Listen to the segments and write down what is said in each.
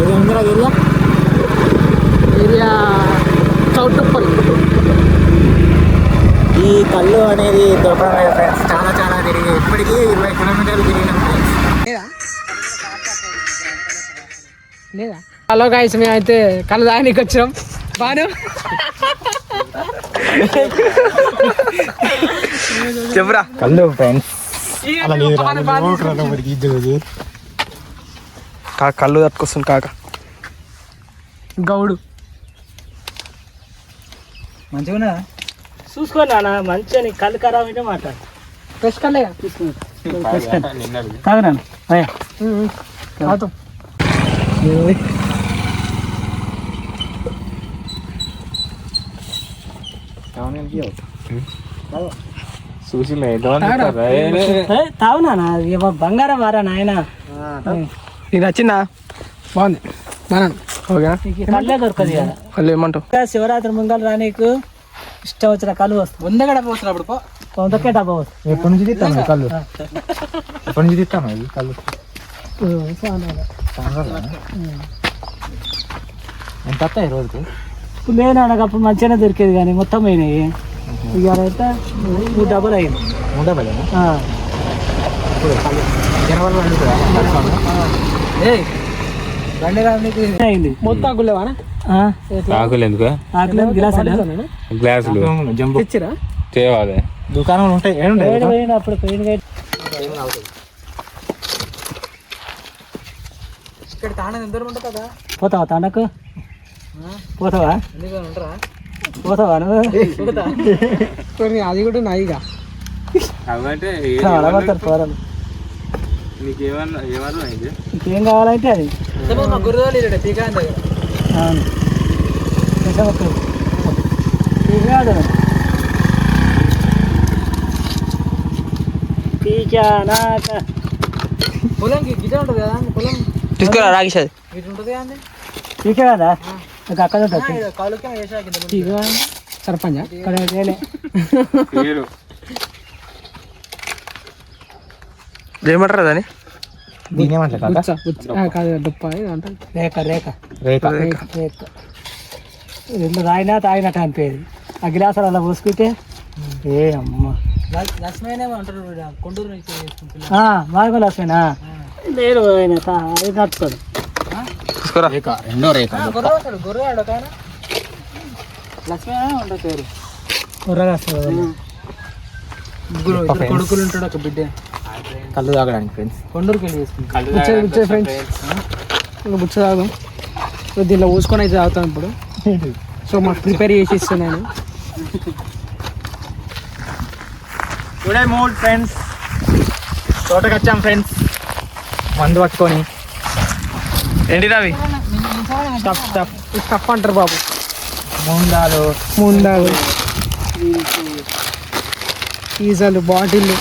Area ఉందిరా area area Choutuppal. ఈ కళ్ళు అనేది దొరకడం లేదు ఫ్రెండ్స్. చాలా చాలా తిరిగి ఇప్పటికీ 20 కిలోమీటర్లు తిరిగినాం ఫ్రెండ్స్. లేదా హలో గైస్, మేము అయితే కళ్ళు తాగనీకి వచ్చినాం. బాను చెప్పరా కళ్ళు ఫ్రెండ్స్. అలా లేదు కళ్ళు తట్టుకొస్తుంది కాక. గౌడు మంచిగా చూసుకోనా మంచిగా, నీ కళ్ళు ఖరాబ్ అయితే మాట్లాడు. ఫ్రెష్ కళ్ళే తీసుకున్నా తాగనా చూసి తావునా బంగారం వారా నాయన. నీకు నచ్చిందా? బాగుంది బాగా. ఓకేనా? కళ్ళే దొరకదు కదా. కళ్ళు ఏమంటావు? శివరాత్రి ముంగలు రా, నీకు ఇష్టం వచ్చిన కళ్ళు వస్తుంది. వంద గడప వస్తుంది అప్పుడు వందకే డబ్బా వస్తుంది. ఎప్పటి నుంచి తీస్తాను కళ్ళు? ఎప్పటి నుంచి తీస్తాను ఇది కళ్ళు? ఎంత వస్తాయి రోజుకి? లేదు అప్పుడు మంచిగానే దొరికేది కానీ మొత్తం పోయినాయి. ఇవాళ అయితే 3 డబ్బులు అయింది. 3 డబ్బులు ఇప్పుడు జనవరి బండి రానికి అయింది మొత్తం. ఆకులేవా? ఆకులు ఎందుకు? ఆకులేం గ్లాసులు జంబు తెచ్చిరా తేవాలి. దుకాణంలో ఉంటాయి. అప్పుడు పెయిన్ ఇక్కడ తాండ ఎంత దూరం ఉంటుంది కదా? పోతావా తాండకు? పోతావా? పోతావా నువ్వు? అది కూడా నాయిగా అవంటే పడతారు పోరాలు. నీకేమన్నా ఏమన్నా ఇది ఇంకేం కావాలంటే అది. గురుదోళ అవును కాదు పీకానాక పొలంకి గిట ఉంటుంది కదా పొలం. తీసుకురా రాకేష్. అది ఇటు ఉంటుంది కదా పీకే కదా నాకు అక్కడ ఉంటుంది. కాలుకి వేసాక సర్పంచ్ అక్కడ పేరు ఏమంటారు దాన్ని? దీని ఏమంటారు కాదు డొప్ప అంటే రేఖ రేఖ రేఖ రేఖ రేఖ. రెండు తాగినా తాగినట్టు అనిపేది. ఆ గిలాసాలు అలా పోసుకుంటే ఏ అమ్మ లక్ష్మీనే అంటారు కొండూరు మార్గం లక్ష్మీనా లేదు నచ్చుకోడు. తీసుకురా. రెండో రేఖ గొర్రెవాడు కానీ లక్ష్మీ ఉంటుంది పేరు. గొర్రెగా వస్తుంది. ముగ్గురు కొడుకులు ఉంటాడు, ఒక బిడ్డ. కళ్ళు తాగడానికి ఫ్రెండ్స్ కొండూరుకి వెళ్ళి చేసుకుంటాం ఫ్రెండ్స్. బుచ్చ తాగుదాం. దీనిలో పోసుకొని అయితే తాగుతాం ఇప్పుడు. సో మాకు ప్రిపేర్ చేసి ఇస్తున్నాను. Today mood friends. తోటకి వచ్చాం ఫ్రెండ్స్ మందు పట్టుకొని. ఏంటి అవి? స్టఫ్ స్టఫ్ స్టఫ్ అంటారు బాబు. ముందాలు ఈజాలు బాటిళ్ళు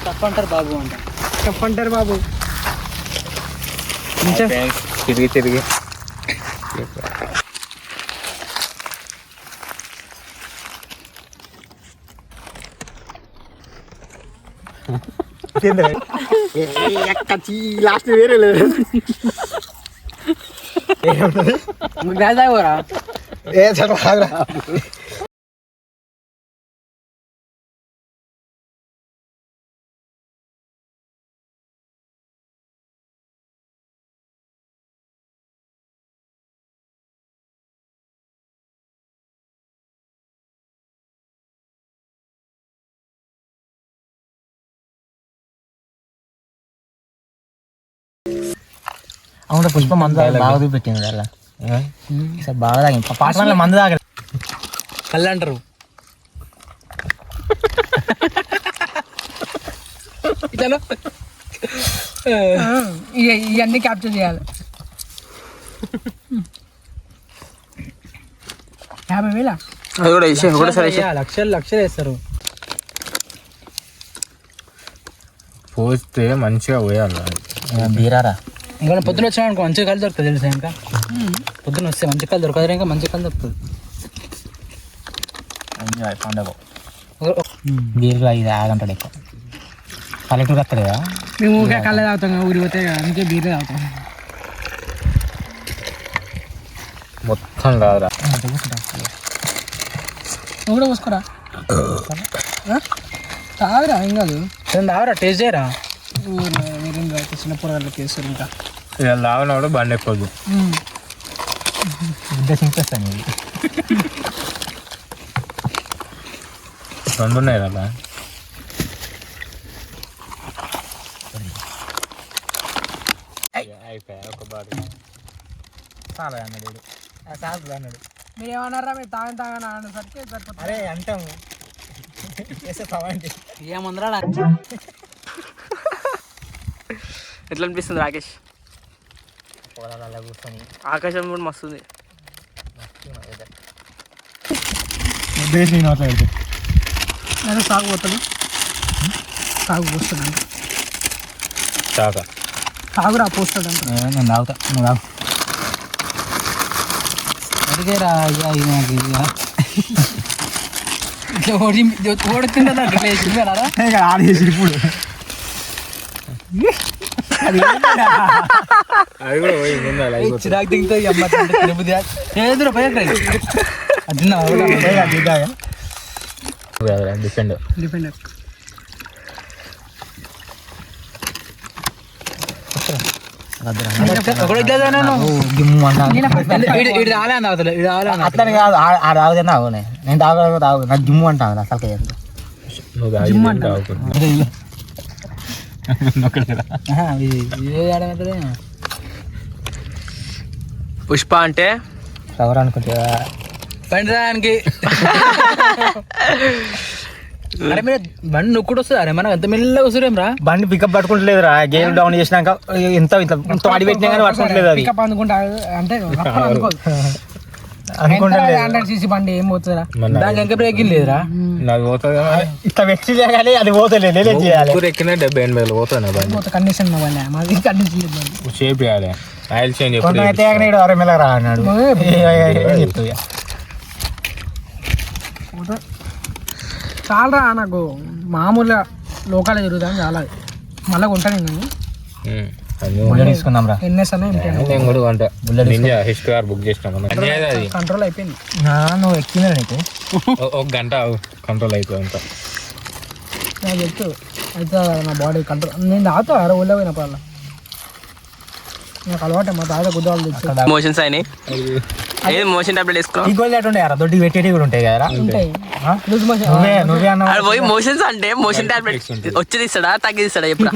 స్టఫ్ అంటారు బాబు అంటారు. స్టఫ్ అంటారు బాబు. తిరిగి తిరిగి లాస్ట్ వేరే లేదు. గ్లాస్ తాగోరా? ఏ చదవరా అవును. పుష్ప మందు బాగా చూపెట్టింది అలా బాగా తాగింది. పాట మందు తాగ కళ్ళు అంటారు. ఇవన్నీ క్యాప్చర్ చేయాలి. 50,000 అది కూడా వేసి ఒకటేసారి వేసి. లక్షలు వేస్తారు. పోస్తే మంచిగా పోయాలి. బీరారా ఇంకా పొద్దున వచ్చినా అనుకో మంచి కళ్ళు దొరుకుతుంది తెలుసా. ఇంకా పొద్దున వస్తే మంచి కళ్ళు దొరకదు. ఇంకా మంచి కళ్ళు దొరుకుతుంది. బీరుగా ఇది ఆగంటాడు ఎక్కువ. పల్లెటూరు వస్తాడు కదా. మేము ఊరికే కళ్ళే తాగుతాం, ఊరి పోతే అందుకే బీర్లే తాగుతాం. మొత్తం కాదురా. నువ్వు కూడా పోసుకోరా. తాగరా ఏం కాదు. తాగరా టేస్ట్ చేయరా. వీరేంద్ర చిన్న పొరగాళ్ళకి వేస్తారు ఇంకా. ఇలా లాగినప్పుడు బండి ఎక్కువద్దు. చింపేస్తాను ఇది. రెండు ఉన్నాయి కదా. అయిపోయా ఒక బాడీ చాలా అన్నాడు సాగు అన్నాడు. మీరు ఏమన్నారా? మీరు తాగని అనేసరికి సరిపోతుంది. అరే అంటాము చేసే పవండి ఏమందరా. ఎట్లా అనిపిస్తుంది రాకేష్? పొలాలలో కూర్చొని ఆకాశం కూడా మస్తు ఉంది. నేను సాగు పోతాను. సాగు పోస్తాడంట. చాక సాగురా పోస్తాడంట. నేను తాగుతా నువ్వు తాగు. అడిగేరా ఓడుతుందా ఆడేసి ఇప్పుడు అది కూడా పోయి ముందు చిరాకు దిగుతాయి డిఫెండ్ డిపెండెంట్. అట్లా కాదు ఆ తాగుతా తాగునే నేను తాగు నాకు జిమ్ము అంటాను అసలు నువ్వు పుష్ప అంటే ఎవరు అనుకుంటా పండడానికి అరే మీరు బండి నొక్కుడు వస్తుంది. అరే మనం ఎంత మెల్లగా వస్తుందేం రా. బండి పికప్ పట్టుకుంటలేదురా. గేమ్ డౌన్ చేసినాక ఎంత ఇంత అడి పెట్టినా కానీ పట్టుకుంటలేదు. అది పికప్ అందుకుంటా అంటే అనుకుంటా 100cc బండి ఏం పోతుందిరా. దానికి ఇంకా బ్రేకింగ్ లేదురా. నాది పోతుంది ఇట్లా పెట్టి కానీ అది పోతలేదు. నేనే చేయాలి. ఎక్కినా 70-80 పోతాను బండి. కండిషన్ బండి మాది కండిషన్ లేదు. షేప్ చేయాలి. ఆయిల్ చేంజ్ అయితే అరే మెల్లగా రా అన్నాడు. చెప్తా చాలరా నాకు మామూలుగా లోకాలే జరుగుతాను చాలా. మళ్ళీ కొంటాను నేను తీసుకుందాం రా. ఎన్ఎస్ అనే నేను కూడా కొంటా. నింజా HTR బుక్ చేసినాం. అది కంట్రోల్ అయిపోయింది. నువ్వు ఎక్కినా నీకు ఒక గంట కంట్రోల్ అయిపోయింది. నాకు చెప్తూ అయితే నా బాడీ కంట్రోల్. నేను తాగుతా అరే ఊళ్ళో పోయినప్పుడు నాకు అలవాటు. మా తాత గుద్దాలు తెచ్చు మోషన్స్ అయినాయి. ఏది మోషన్ టాబ్లెట్ వేసుకో. ఈ గోళ్ళు ఎట్లా ఉంటాయి దొడ్డి పెట్టేవి కూడా ఉంటాయి కదా. ఉంటాయి. నువ్వే అన్న పోయి మోషన్స్ అంటే మోషన్ టాబ్లెట్ వచ్చి తీస్తాడా తగ్గిస్తాడా ఎప్పుడు?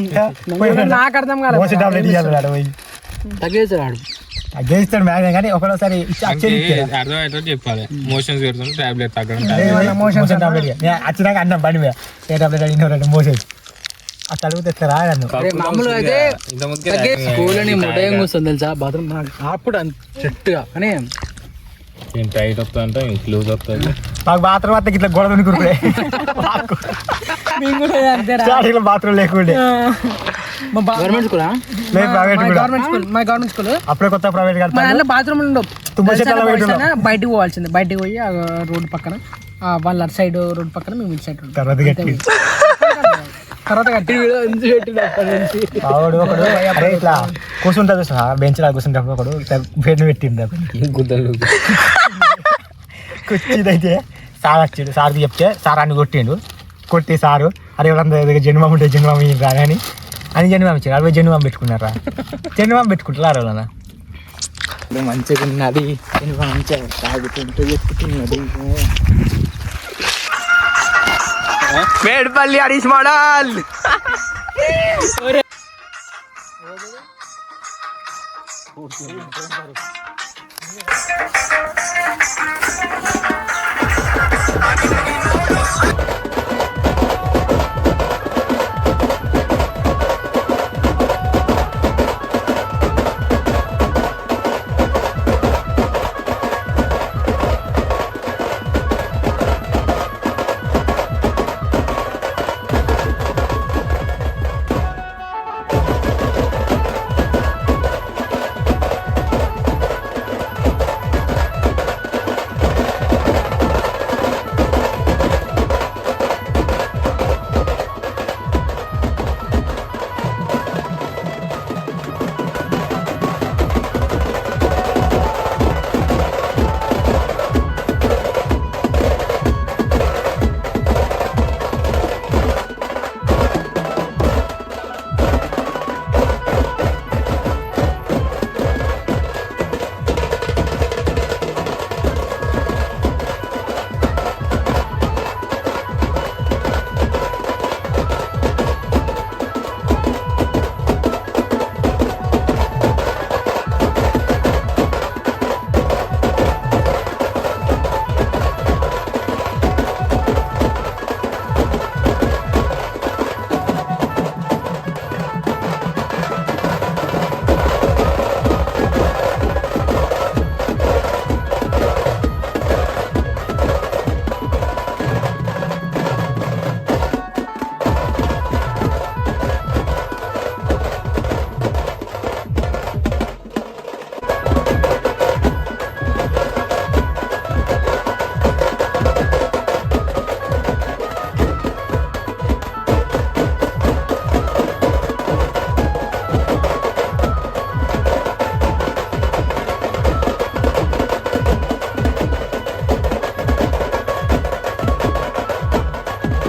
నాకు అర్థం కాదు. తగ్గిస్తాడు గేస్తాడు మ్యాగం కానీ ఒకసారి అర్థమయ్యేటట్టు చెప్పాలి. మోషన్స్ పెడుతుంటే టాబ్లెట్ తగ్గడం. మోషన్ టాబ్లెట్ వచ్చినాక అన్నం బండి మీద ఏ టాబ్లెట్ అడిగిన మోషన్ అట్లా అడిగితే ఎట్లా రాదన్ను. మామూలుగా అయితే స్కూల్ అని ముడయం కూర్చొని తెలుసా బాత్రూమ్ అప్పుడు చెట్టుగా కానీ టైట్ వస్తా అంటే లూజ్ వస్తుంది. మాకు బాత్రూమ్ వస్తే ఇట్లా గొడవ కురుకుడే బాత్రూమ్ లేకుండే. గవర్నమెంట్ స్కూల్ మా గవర్నమెంట్ స్కూల్ అప్పుడే కొత్త ప్రైవేట్ మా దాంట్లో బాత్రూమ్ ఉండవు. బయటకు పోవాల్సిందే. బయటకు పోయి రోడ్డు పక్కన వాళ్ళ అటు సైడ్ రోడ్డు పక్కన మేము ఇటు సైడ్ తర్వాత కట్టి ఇట్లా కూర్చుంటుంది సార్ బెంచ్ లా కూర్చుంటప్పుడు ఒకడు పేరు పెట్టింది గుద్దలు కుర్చీదైతే సార్ వచ్చాడు. సార్ చెప్తే సార్ అన్ని కొట్టిండు. కొట్టి సారు అరే ఎవరంతా జన్మం ఉంటే జన్మం రాగాని అని జన్మం ఇచ్చారు. అరవై జన్మం పెట్టుకున్నారా. జన్మం పెట్టుకుంటారు ఎవరన్నా. మంచిగా ఉన్నది మంచిగా తాగుతుంటే చెప్పుతున్నది. మేడ్పల్లి హరీష్ మోడల్.